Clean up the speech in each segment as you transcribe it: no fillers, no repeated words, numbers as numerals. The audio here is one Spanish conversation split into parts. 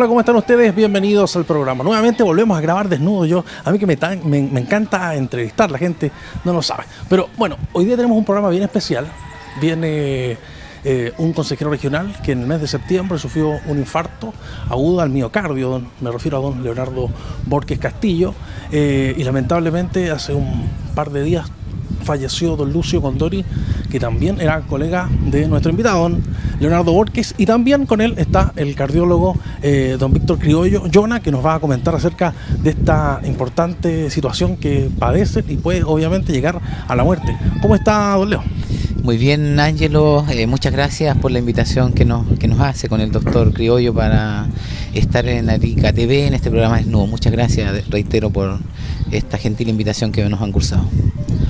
Hola, ¿cómo están ustedes? Bienvenidos al programa. Nuevamente volvemos a grabar desnudo. A mí que me encanta entrevistar, la gente no lo sabe. Pero bueno, hoy día tenemos un programa bien especial. Viene un consejero regional que en el mes de septiembre sufrió un infarto agudo al miocardio. Me refiero a don Leonardo Borges Castillo. Y lamentablemente hace un par de días falleció don Lucio Condori, que también era colega de nuestro invitado, don Leonardo Borges, y también con él está el cardiólogo don Víctor Criollo Llona, que nos va a comentar acerca de esta importante situación que padece y puede obviamente llegar a la muerte. ¿Cómo está, don Leo? Muy bien, Ángelo, muchas gracias por la invitación que nos hace con el doctor Criollo para estar en Arica TV, en este programa Desnudo. Muchas gracias, reitero, por esta gentil invitación que nos han cursado.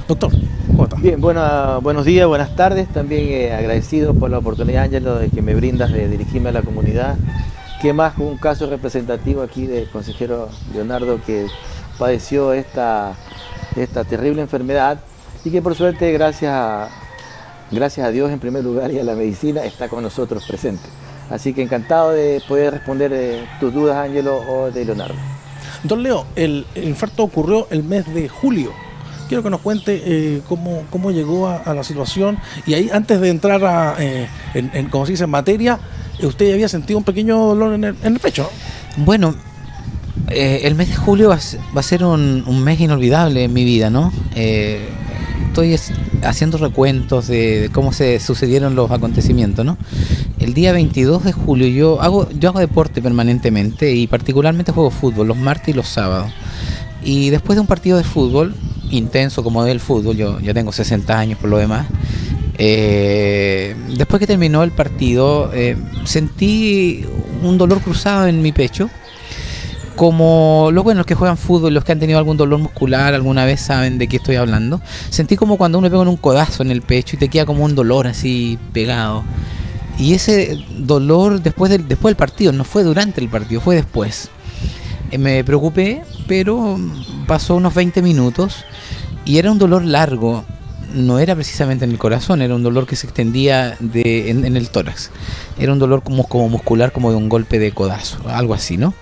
Doctor, ¿cómo está? Bien, buenos días, buenas tardes. También agradecido por la oportunidad, Ángelo, de que me brindas de dirigirme a la comunidad. ¿Qué más con un caso representativo aquí del consejero Leonardo, que padeció esta terrible enfermedad y que por suerte, gracias a Dios en primer lugar y a la medicina, está con nosotros presente? Así que encantado de poder responder tus dudas, Ángelo, o de Leonardo. Don Leo, el infarto ocurrió el mes de julio. Quiero que nos cuente cómo llegó a la situación. Y ahí, antes de entrar como se dice, en materia, usted había sentido un pequeño dolor en el pecho, ¿no? Bueno, el mes de julio va a ser un mes inolvidable en mi vida, ¿no? Estoy haciendo recuentos de cómo se sucedieron los acontecimientos, ¿no? El día 22 de julio yo hago deporte permanentemente y particularmente juego fútbol los martes y los sábados. Y después de un partido de fútbol intenso como es el fútbol, yo ya tengo 60 años por lo demás, después que terminó el partido sentí un dolor cruzado en mi pecho, como los que juegan fútbol, los que han tenido algún dolor muscular alguna vez saben de qué estoy hablando. Sentí como cuando uno le pega un codazo en el pecho y te queda como un dolor así pegado, y ese dolor después del partido, no fue durante el partido, fue después. Me preocupé, pero pasó unos 20 minutos y era un dolor largo, no era precisamente en el corazón, era un dolor que se extendía en el tórax. Era un dolor como muscular, como de un golpe de codazo, algo así, ¿no?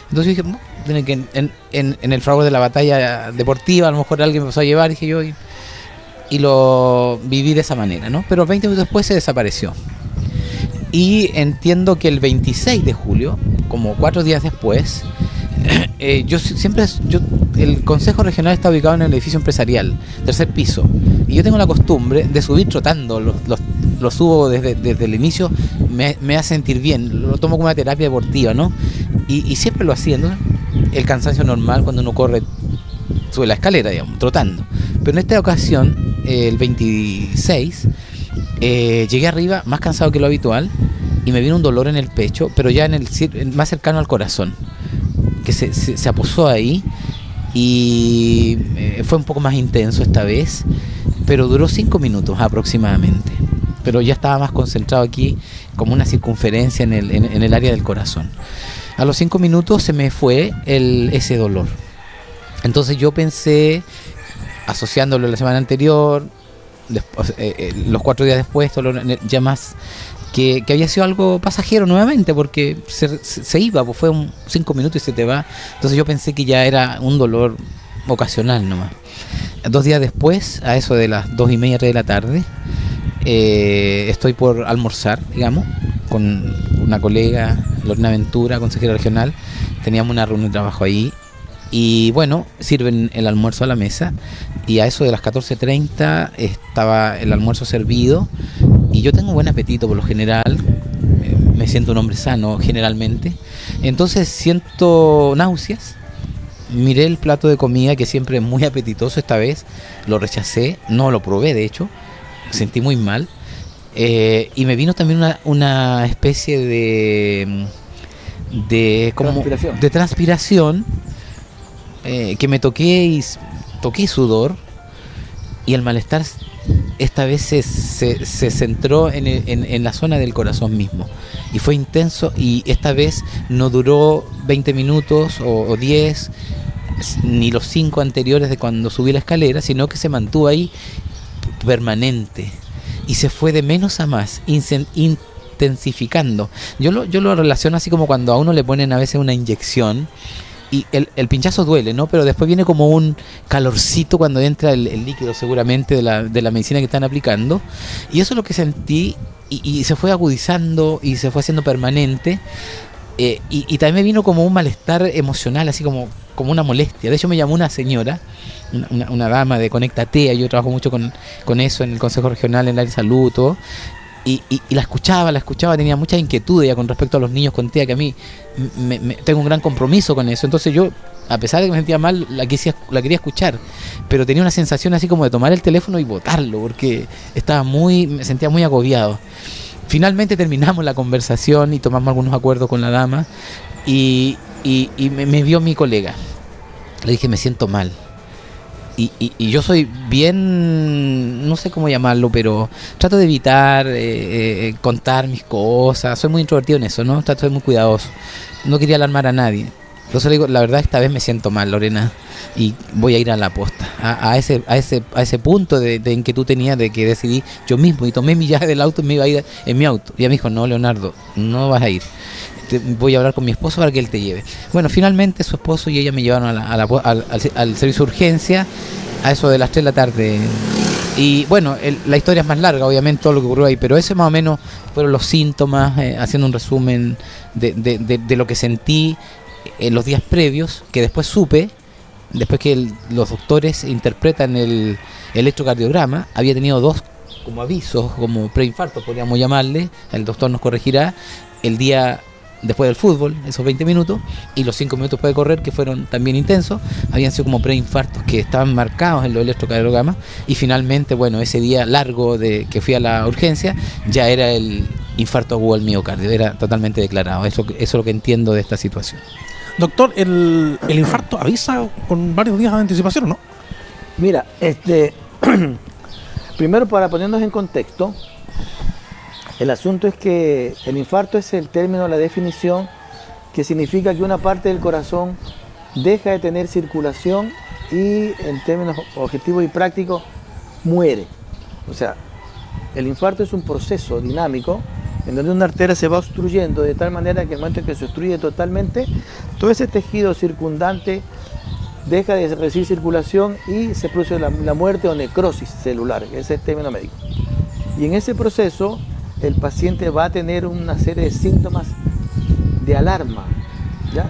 Entonces dije, tiene que en el fragor de la batalla deportiva, a lo mejor alguien me empezó a llevar, dije yo, y lo viví de esa manera, ¿no? Pero 20 minutos después se desapareció. Y entiendo que el 26 de julio, como 4 días después, el Consejo Regional está ubicado en el edificio empresarial, 3er piso, y yo tengo la costumbre de subir trotando, lo subo desde el inicio, me hace sentir bien, lo tomo como una terapia deportiva, ¿no? Y siempre lo hacía, ¿no? El cansancio normal cuando uno corre, sube la escalera, digamos, trotando. Pero en esta ocasión, el 26, llegué arriba más cansado que lo habitual y me vino un dolor en el pecho, pero ya más cercano al corazón, que se aposó ahí, y fue un poco más intenso esta vez, pero duró 5 minutos aproximadamente, pero ya estaba más concentrado aquí, como una circunferencia en el área del corazón. A los 5 minutos se me fue ese dolor. Entonces yo pensé, asociándolo a la semana anterior, los 4 días después, ya más que había sido algo pasajero nuevamente, porque se iba, pues fue 5 minutos y se te va. Entonces yo pensé que ya era un dolor ocasional nomás. 2 días después, a eso de las 2:30, 3 de la tarde, estoy por almorzar, digamos, con una colega, Lorena Ventura, consejera regional. Teníamos una reunión de trabajo ahí, y bueno, sirven el almuerzo a la mesa, y a eso de las 14:30 estaba el almuerzo servido, y yo tengo buen apetito por lo general, me siento un hombre sano generalmente, entonces siento náuseas. Miré el plato de comida, que siempre es muy apetitoso, esta vez lo rechacé, no lo probé, de hecho, sentí muy mal, y me vino también una especie de transpiración, que me toqué sudor, y el malestar esta vez se centró en la zona del corazón mismo, y fue intenso, y esta vez no duró 20 minutos o 10, ni los 5 anteriores de cuando subí la escalera, sino que se mantuvo ahí permanente, y se fue de menos a más, intensificando. Yo lo relaciono así como cuando a uno le ponen a veces una inyección y el pinchazo duele, ¿no? Pero después viene como un calorcito cuando entra el líquido seguramente de la medicina que están aplicando. Y eso es lo que sentí y se fue agudizando y se fue haciendo permanente. Y también me vino como un malestar emocional, así como una molestia. De hecho me llamó una señora, una dama de Conectatea, yo trabajo mucho con eso en el Consejo Regional, en el área de salud, todo. Y la escuchaba, tenía muchas inquietudes ya con respecto a los niños con TEA, que a mí tengo un gran compromiso con eso. Entonces yo, a pesar de que me sentía mal, la quería escuchar, pero tenía una sensación así como de tomar el teléfono y botarlo, porque me sentía muy agobiado. Finalmente terminamos la conversación y tomamos algunos acuerdos con la dama y me vio mi colega. Le dije, me siento mal. Y yo soy bien, no sé cómo llamarlo, pero trato de evitar contar mis cosas. Soy muy introvertido en eso, ¿no? Trato de ser muy cuidadoso. No quería alarmar a nadie. Entonces le digo, la verdad esta vez me siento mal, Lorena, y voy a ir a la posta. A ese punto de inquietud tenía, de que decidí yo mismo y tomé mi llave del auto y me iba a ir en mi auto. Y ella me dijo, no, Leonardo, no vas a ir. Voy a hablar con mi esposo para que él te lleve. Bueno, finalmente su esposo y ella me llevaron al servicio de urgencia a eso de las 3 de la tarde. Y bueno, la historia es más larga, obviamente, todo lo que ocurrió ahí, pero ese más o menos fueron los síntomas, haciendo un resumen de lo que sentí en los días previos, que después supe, después que los doctores interpretan el electrocardiograma, había tenido 2 como avisos, como preinfartos podríamos llamarle, el doctor nos corregirá, el día después del fútbol, esos 20 minutos, y los 5 minutos después de correr, que fueron también intensos, habían sido como preinfartos que estaban marcados en los electrocardiogramas, y finalmente, bueno, ese día largo que fui a la urgencia, ya era el infarto agudo al miocardio, era totalmente declarado. Eso es lo que entiendo de esta situación. Doctor, el infarto avisa con varios días de anticipación, ¿no? Mira, primero, para ponernos en contexto, el asunto es que el infarto es el término, la definición, que significa que una parte del corazón deja de tener circulación y, en términos objetivos y prácticos, muere. O sea, el infarto es un proceso dinámico en donde una arteria se va obstruyendo de tal manera que en el momento en que se obstruye totalmente, todo ese tejido circundante deja de recibir circulación y se produce la muerte o necrosis celular, que es el término médico. Y en ese proceso el paciente va a tener una serie de síntomas de alarma, ¿ya?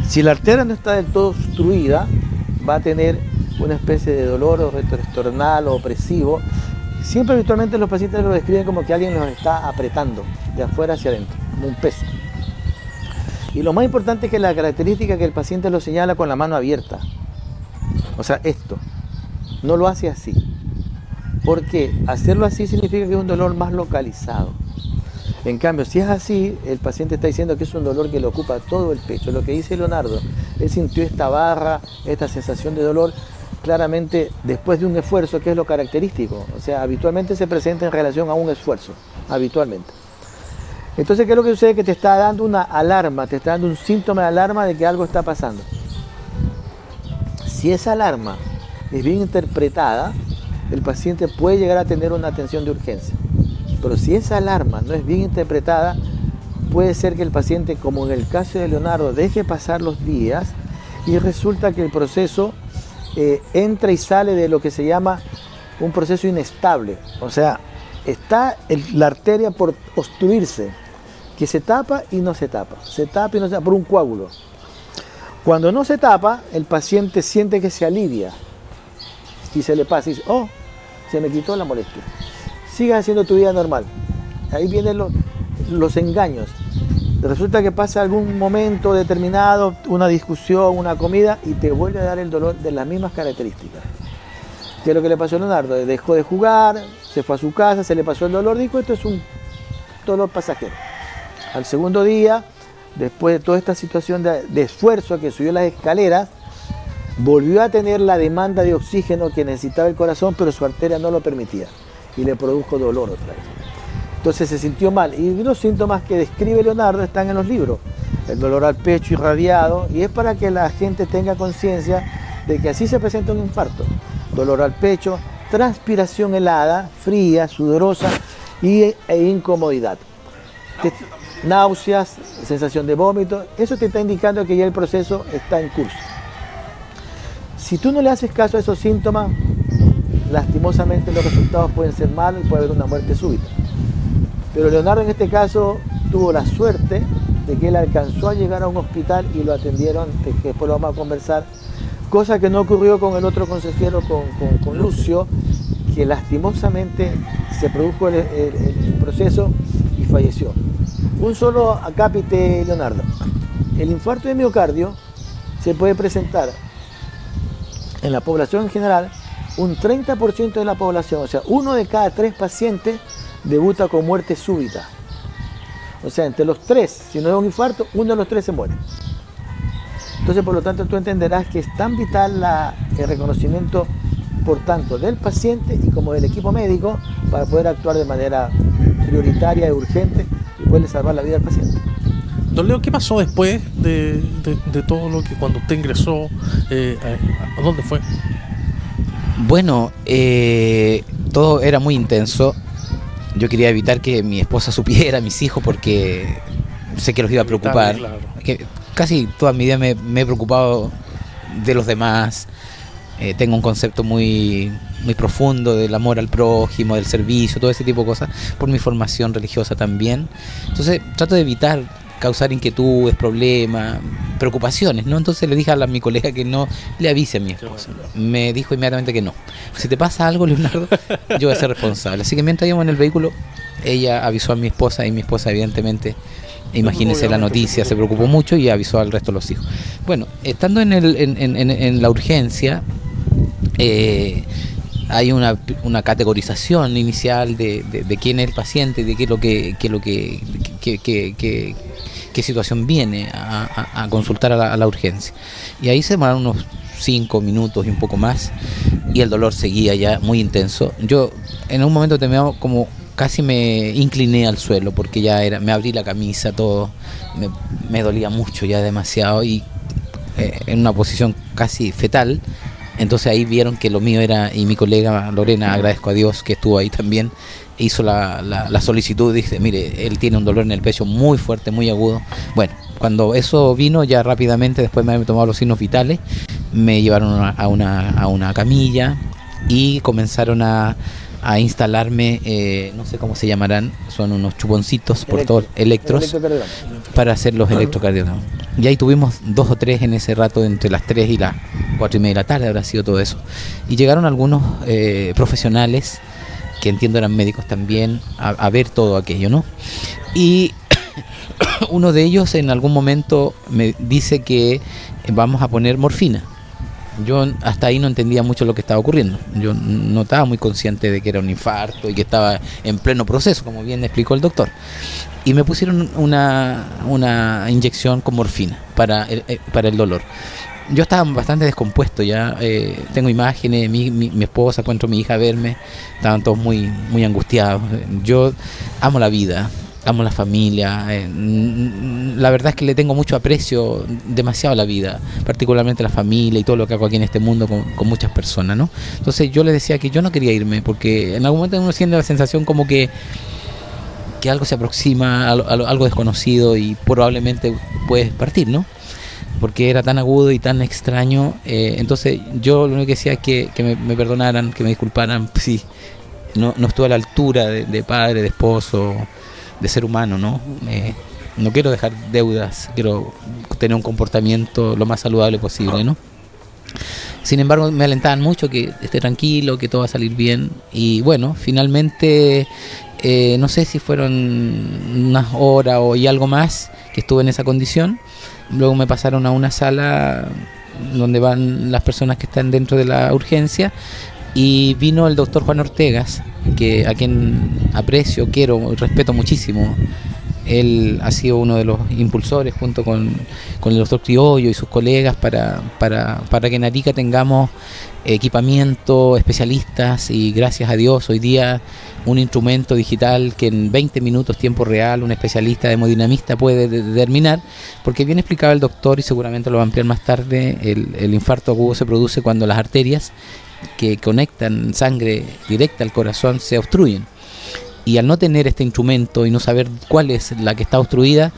Si la arteria no está del todo obstruida, va a tener una especie de dolor o retroesternal o opresivo. Siempre habitualmente los pacientes lo describen como que alguien los está apretando de afuera hacia adentro, como un peso. Y lo más importante es que la característica que el paciente lo señala con la mano abierta. O sea, esto. No lo hace así. Porque hacerlo así significa que es un dolor más localizado. En cambio, si es así, el paciente está diciendo que es un dolor que le ocupa todo el pecho. Lo que dice Leonardo, él sintió esta barra, esta sensación de dolor, claramente después de un esfuerzo, que es lo característico. O sea, habitualmente se presenta en relación a un esfuerzo, habitualmente. Entonces, ¿qué es lo que sucede? Que te está dando una alarma, te está dando un síntoma de alarma de que algo está pasando. Si esa alarma es bien interpretada, el paciente puede llegar a tener una atención de urgencia. Pero si esa alarma no es bien interpretada, puede ser que el paciente, como en el caso de Leonardo, deje pasar los días y resulta que el proceso entra y sale de lo que se llama un proceso inestable. O sea, está la arteria por obstruirse, que se tapa y no se tapa, se tapa y no se tapa por un coágulo. Cuando no se tapa, el paciente siente que se alivia y se le pasa y dice, oh, se me quitó la molestia. Sigas haciendo tu vida normal. Ahí vienen los engaños. Resulta que pasa algún momento determinado, una discusión, una comida, y te vuelve a dar el dolor de las mismas características. ¿Qué es lo que le pasó a Leonardo? Dejó de jugar, se fue a su casa, se le pasó el dolor, dijo, esto es un dolor pasajero. Al segundo día, después de toda esta situación de esfuerzo, que subió las escaleras, volvió a tener la demanda de oxígeno que necesitaba el corazón, pero su arteria no lo permitía y le produjo dolor otra vez. Entonces se sintió mal, y los síntomas que describe Leonardo están en los libros. El dolor al pecho irradiado, y es para que la gente tenga conciencia de que así se presenta un infarto. Dolor al pecho, transpiración helada, fría, sudorosa e incomodidad. náuseas, sensación de vómito, eso te está indicando que ya el proceso está en curso. Si tú no le haces caso a esos síntomas, lastimosamente los resultados pueden ser malos y puede haber una muerte súbita. Pero Leonardo en este caso tuvo la suerte de que él alcanzó a llegar a un hospital y lo atendieron, que después lo vamos a conversar, cosa que no ocurrió con el otro consejero, con Lucio, que lastimosamente se produjo el proceso y falleció. Un solo acápite, Leonardo. El infarto de miocardio se puede presentar en la población en general, un 30% de la población, o sea, 1 de cada 3 pacientes debuta con muerte súbita. O sea, entre los 3, si no es un infarto, 1 de los 3 se muere. Entonces, por lo tanto, tú entenderás que es tan vital el reconocimiento, por tanto, del paciente y como del equipo médico, para poder actuar de manera prioritaria y urgente y poderle salvar la vida al paciente. Don Leo, ¿qué pasó después de todo lo que cuando usted ingresó? ¿A dónde fue? Bueno, todo era muy intenso. Yo quería evitar que mi esposa supiera, mis hijos, porque sé que los iba a preocupar. Claro. Que casi toda mi vida me he preocupado de los demás. Tengo un concepto muy profundo del amor al prójimo, del servicio, todo ese tipo de cosas, por mi formación religiosa también. Entonces trato de evitar causar inquietudes, problemas, preocupaciones, ¿no? Entonces le dije a mi colega que no le avise a mi esposa. Me dijo inmediatamente que no. Si te pasa algo, Leonardo, yo voy a ser responsable. Así que mientras íbamos en el vehículo, ella avisó a mi esposa y mi esposa evidentemente, imagínese la noticia, se preocupó mucho y avisó al resto de los hijos. Bueno, estando en la urgencia, hay una categorización inicial de quién es el paciente, de qué situación viene a consultar a la urgencia. Y ahí se demoraron unos 5 minutos y un poco más, y el dolor seguía ya muy intenso. Yo en un momento determinado como casi me incliné al suelo, porque ya me abrí la camisa, todo, me dolía mucho ya demasiado, y en una posición casi fetal. Entonces ahí vieron que lo mío era, y mi colega Lorena, agradezco a Dios que estuvo ahí también, hizo la solicitud, dice, mire, él tiene un dolor en el pecho muy fuerte, muy agudo. Bueno, cuando eso vino, ya rápidamente, después de haberme tomado los signos vitales, me llevaron a una camilla y comenzaron a instalarme, no sé cómo se llamarán, son unos chuponcitos por todos, electros, para hacer los electrocardiogramas. Y ahí tuvimos 2 o 3 en ese rato, entre las 3 y las 4:30 de la tarde habrá sido todo eso. Y llegaron algunos profesionales, que entiendo eran médicos también, a ver todo aquello, ¿no? Y uno de ellos en algún momento me dice que vamos a poner morfina. Yo hasta ahí no entendía mucho lo que estaba ocurriendo. Yo no estaba muy consciente de que era un infarto y que estaba en pleno proceso, como bien explicó el doctor. Y me pusieron una inyección con morfina para el dolor. Yo estaba bastante descompuesto ya, tengo imágenes, mi esposa, cuando mi hija a verme, estaban todos muy, muy angustiados. Yo amo la vida, amo la familia, la verdad es que le tengo mucho aprecio, demasiado a la vida, particularmente a la familia y todo lo que hago aquí en este mundo con muchas personas, ¿no? Entonces yo les decía que yo no quería irme, porque en algún momento uno siente la sensación como que algo se aproxima, algo desconocido, y probablemente puedes partir, ¿no? Porque era tan agudo y tan extraño. Entonces yo lo único que decía es que me perdonaran, que me disculparan, si no estuve a la altura de padre, de esposo, de ser humano, ¿no? No quiero dejar deudas, quiero tener un comportamiento lo más saludable posible, ¿no? Sin embargo, me alentaban mucho, que esté tranquilo, que todo va a salir bien. Y bueno, finalmente, no sé si fueron unas horas y algo más que estuve en esa condición. Luego me pasaron a una sala donde van las personas que están dentro de la urgencia, y vino el doctor Juan Ortegas, a quien aprecio, quiero y respeto muchísimo. Él ha sido uno de los impulsores, junto con el doctor Criollo y sus colegas, para que en Arica tengamos equipamiento, especialistas, y gracias a Dios hoy día un instrumento digital que en 20 minutos, tiempo real, un especialista hemodinamista puede determinar, porque bien explicaba el doctor, y seguramente lo va a ampliar más tarde, el infarto agudo se produce cuando las arterias que conectan sangre directa al corazón se obstruyen. Y al no tener este instrumento y no saber cuál es la que está obstruida,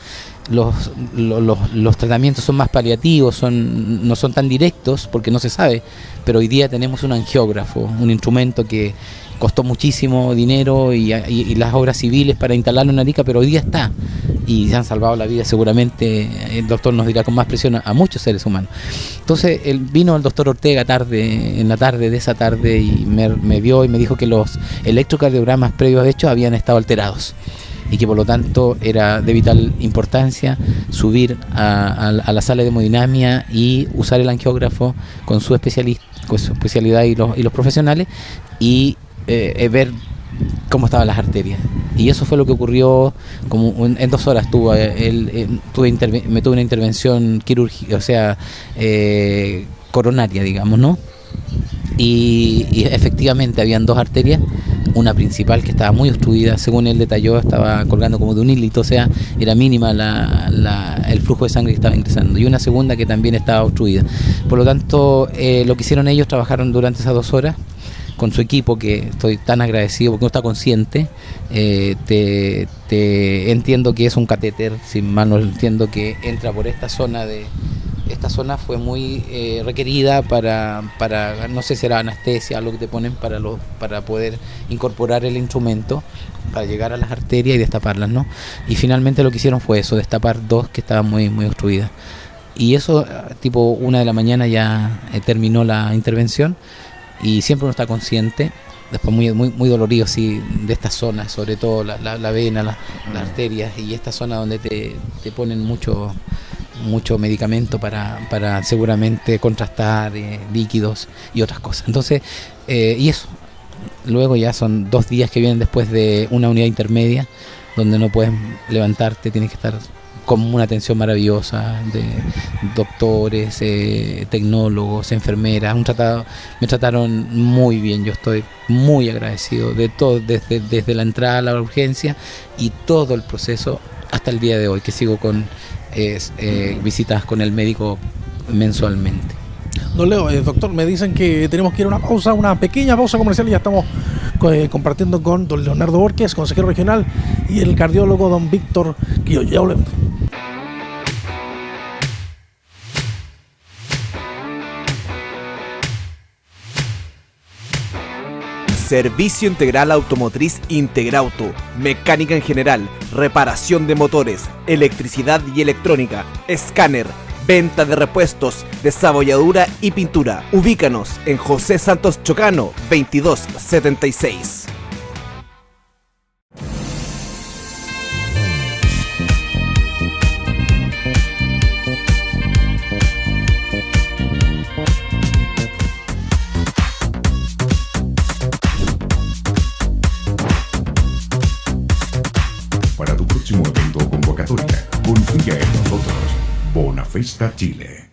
los tratamientos son más paliativos, no son tan directos porque no se sabe. Pero hoy día tenemos un angiógrafo, un instrumento que costó muchísimo dinero y las obras civiles para instalarlo en Arica, pero hoy día está. Y se han salvado la vida seguramente, el doctor nos dirá con más presión, a muchos seres humanos. Entonces vino el doctor Ortega en la tarde de esa tarde y me vio y me dijo que los electrocardiogramas previos hechos habían estado alterados y que por lo tanto era de vital importancia subir a la sala de hemodinamia y usar el angiógrafo con su especialidad y los profesionales y ver cómo estaban las arterias. Y eso fue lo que ocurrió en 2 horas. Me tuve una intervención quirúrgica, o sea, coronaria, digamos, ¿no? Y efectivamente habían 2 arterias, una principal que estaba muy obstruida, según él detalló, estaba colgando como de un hilito, o sea, era mínima el flujo de sangre que estaba ingresando, y una segunda que también estaba obstruida. Por lo tanto, lo que hicieron ellos, trabajaron durante esas 2 horas con su equipo, que estoy tan agradecido porque no está consciente. Entiendo que es un catéter, si mal no entiendo, que entra por esta zona esta zona fue muy requerida para no sé si era anestesia, lo que te ponen para poder incorporar el instrumento, para llegar a las arterias y destaparlas, ¿no? Y finalmente lo que hicieron fue eso, destapar 2 que estaban muy, muy obstruidas. Y eso, tipo 1 de la mañana ya terminó la intervención, y siempre uno está consciente, después muy, muy, muy dolorido, sí, de esta zona, sobre todo la vena, las arterias, y esta zona donde te ponen mucho medicamento para seguramente contrastar líquidos y otras cosas. Entonces, y eso, luego ya son 2 días que vienen después de una unidad intermedia, donde no puedes levantarte, tienes que estar con una atención maravillosa de doctores, tecnólogos, enfermeras. Me trataron muy bien, yo estoy muy agradecido de todo, desde la entrada a la urgencia y todo el proceso hasta el día de hoy, que sigo con visitas con el médico mensualmente. Don Leo, doctor, me dicen que tenemos que ir a una pequeña pausa comercial, y ya estamos compartiendo con don Leonardo Borges, consejero regional, y el cardiólogo don Víctor Quillo. Ya volvemos. Servicio Integral Automotriz Integrauto, mecánica en general, reparación de motores, electricidad y electrónica, escáner, venta de repuestos, desabolladura y pintura. Ubícanos en José Santos Chocano, 2276. Para tu próximo evento o convocatoria, confía en nosotros. Bonafesta Chile.